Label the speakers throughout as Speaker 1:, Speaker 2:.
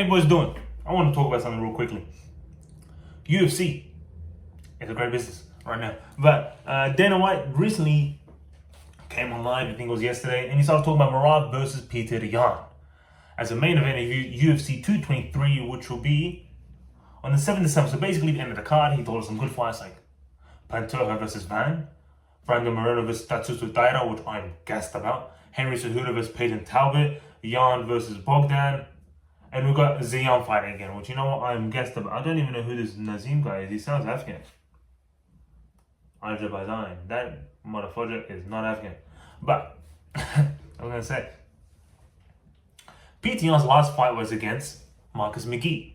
Speaker 1: you boys doing? I want to talk about something real quickly. UFC is a great business right now. But Dana White recently came on live, I think it was yesterday, and he started talking about Merab versus Petr as a main event of UFC 223, which will be on the 7th of December. So basically the end of the card. He told us some good fights like Petr versus Brandon Moreno versus Tatsuto Taira, which I'm gassed about, Henry Cejudo versus Peyton Talbot, Jan versus Bogdan, and we've got Zion fighting again, which, you know what, I'm gassed about. I don't even know who this Nazim guy is. He sounds Afghan. Azerbaijan. That motherfucker is not Afghan. But I was gonna say, Petr Yan's last fight was against Marcus McGee.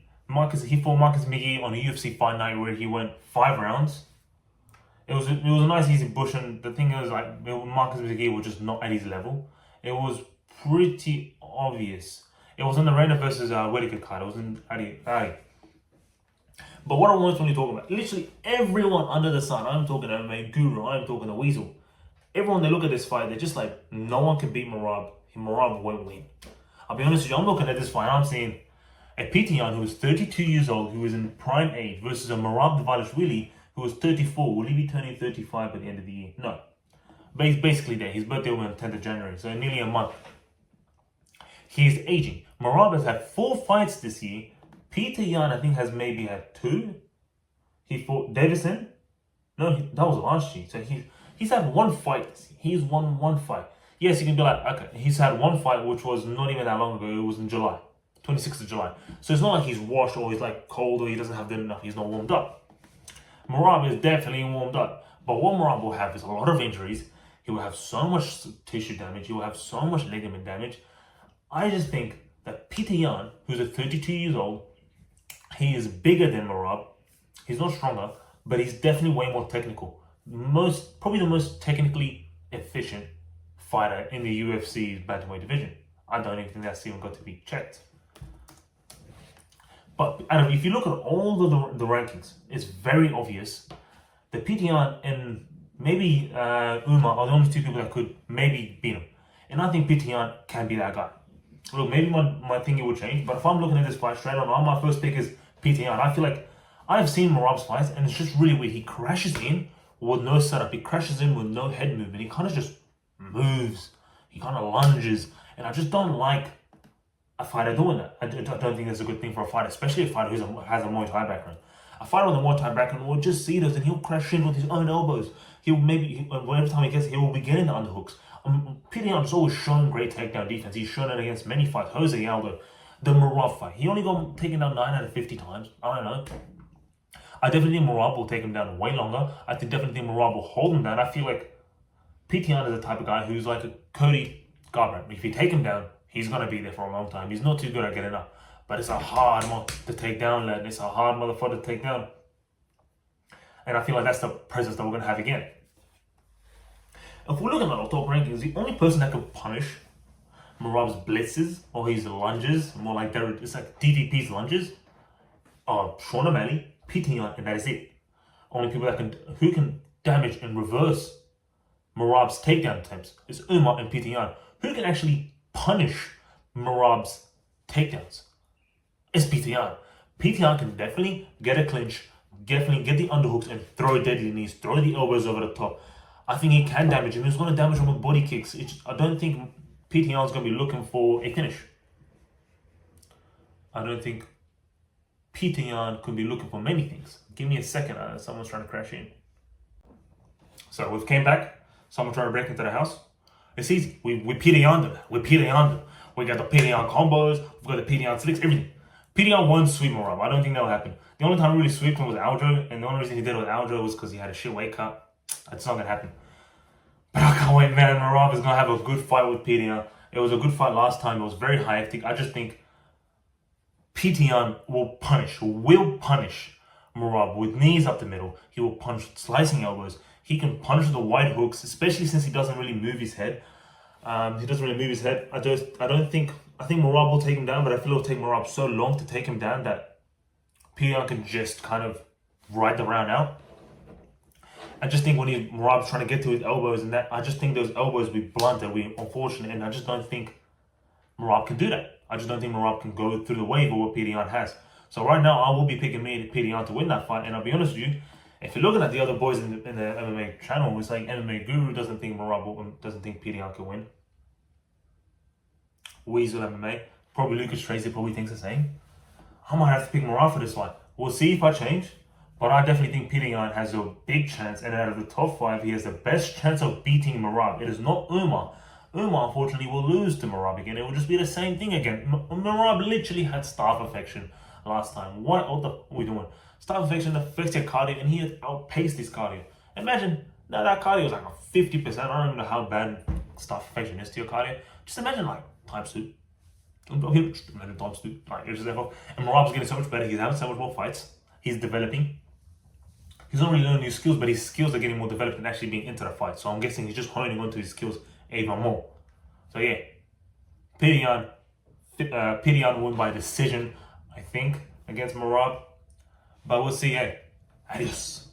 Speaker 1: He fought Marcus McGee on a UFC fight night where he went 5 rounds. It was a nice easy push, and the thing is, like, Marcus McGee was just not at his level. It was pretty obvious. It was in the Reina versus Whittaker card. It was in Ali. But what I want to talk about, literally everyone under the sun, I'm talking MMA Guru, I'm talking to Weasel, everyone, they look at this fight, they're just like, no one can beat Merab. Merab won't win. I'll be honest with you, I'm looking at this fight, I'm seeing a Petr Yan who is 32 years old, who is in prime age, versus a Merab Dvalishvili who was 34. Will he be turning 35 by the end of the year? No. But he's basically there. His birthday will be on 10th of January, so nearly a month. He is aging. Merab has had 4 fights this year. Petr Yan, I think, has maybe had 2. He fought Davison. No, that was last year. So he's had 1 fight this year. He's won 1 fight. Yes, you can be like, okay, he's had 1 fight, which was not even that long ago. It was in July, 26th of July. So it's not like he's washed or he's like cold or he doesn't have good enough. He's not warmed up. Merab is definitely warmed up. But what Merab will have is a lot of injuries. He will have so much tissue damage. He will have so much ligament damage. I just think that Petr Yan, who's at 32 years old, he is bigger than Merab. He's not stronger, but he's definitely way more technical. Probably the most technically efficient fighter in the UFC's bantamweight division. I don't even think that's even got to be checked. But if you look at all of the rankings, it's very obvious that Petr Yan and maybe Umar are the only 2 people that could maybe beat him. And I think Petr Yan can be that guy. Look, maybe my thinking will change, but if I'm looking at this fight straight on, my first pick is Petr Yan. I feel like I've seen Merab's fights, and it's just really weird. He crashes in with no setup. He crashes in with no head movement. He kind of just moves. He kind of lunges, and I just don't like a fighter doing that. I don't think that's a good thing for a fighter, especially a fighter who has a Muay Thai background. A fighter with a Muay Thai background will just see those, and he'll crash in with his own elbows. Every time he gets, he will be getting the underhooks. Petr Yan's always shown great takedown defense. He's shown it against many fights. Jose Aldo, the Merab fight, he only got taken down 9 out of 50 times. I don't know. I definitely think Merab will take him down way longer. I definitely think Merab will hold him down. I feel like Petr Yan is the type of guy who's like a Cody Garbrandt. If you take him down, he's going to be there for a long time. He's not too good at getting up. But it's a hard one to take down, lad. It's a hard motherfucker to take down. And I feel like that's the presence that we're going to have again. If we're looking at our top rankings, the only person that can punish Merab's blitzes or his lunges, more like it's like DDP's lunges, are Sean O'Malley, Petr Yan, and that is it. Only people who can damage and reverse Merab's takedown attempts is Umar and Petr Yan. Who can actually punish Merab's takedowns? It's Petr Yan. Petr Yan can definitely get a clinch, definitely get the underhooks and throw deadly knees, throw the elbows over the top. I think he can damage him. He's going to damage him with body kicks. I don't think Petr Yan's going to be looking for a finish. I don't think Petr Yan could be looking for many things. Give me a second. Someone's trying to crash in. So we've came back. Someone trying to break into the house. It's easy. We Petr Yan them. We Petr Yan them. We got the Petr Yan combos. We've got the Petr Yan flicks. Everything. Petr Yan won't sweep Merab. I don't think that'll happen. The only time he really swept him was Aljo, and the only reason he did it with Aljo was because he had a shit weight cut. It's not gonna happen. But I can't wait, man. Merab is gonna have a good fight with Petr Yan. It was a good fight last time. It was very hectic. I just think Petr Yan will punish Merab with knees up the middle. He will punch slicing elbows. He can punch the wide hooks, especially since he doesn't really move his head. I think Merab will take him down, but I feel it'll take Merab so long to take him down that Petr Yan can just kind of ride the round out. I just think when Merab's trying to get to his elbows and that, I just think those elbows will be blunt, they'll be unfortunate, and I just don't think Merab can do that. I just don't think Merab can go through the wave of what Petr has. So right now, I will be picking Petr to win that fight. And I'll be honest with you, if you're looking at the other boys in the MMA channel, it's like MMA Guru doesn't think doesn't think Petr can win. Weasel MMA, probably Lucas Tracy probably thinks the same. I might have to pick Merab for this one. We'll see if I change. But I definitely think Petr has a big chance, and out of the top 5, he has the best chance of beating Merab. It is not Umar. Umar, unfortunately, will lose to Merab again. It will just be the same thing again. Merab literally had staph infection last time. What are we doing? Staph infection affects your cardio, and he has outpaced his cardio. Imagine, now that cardio is like a 50%. I don't even know how bad staph infection is to your cardio. Just imagine, like, times 2. Imagine times 2. Like, it's just therefore. And Merab's getting so much better. He's having so much more fights. He's developing. He's not really learning new skills, but his skills are getting more developed and actually being into the fight. So I'm guessing he's just honing onto his skills even more. So yeah, Petr won by decision, I think, against Merab. But we'll see. Hey, adios.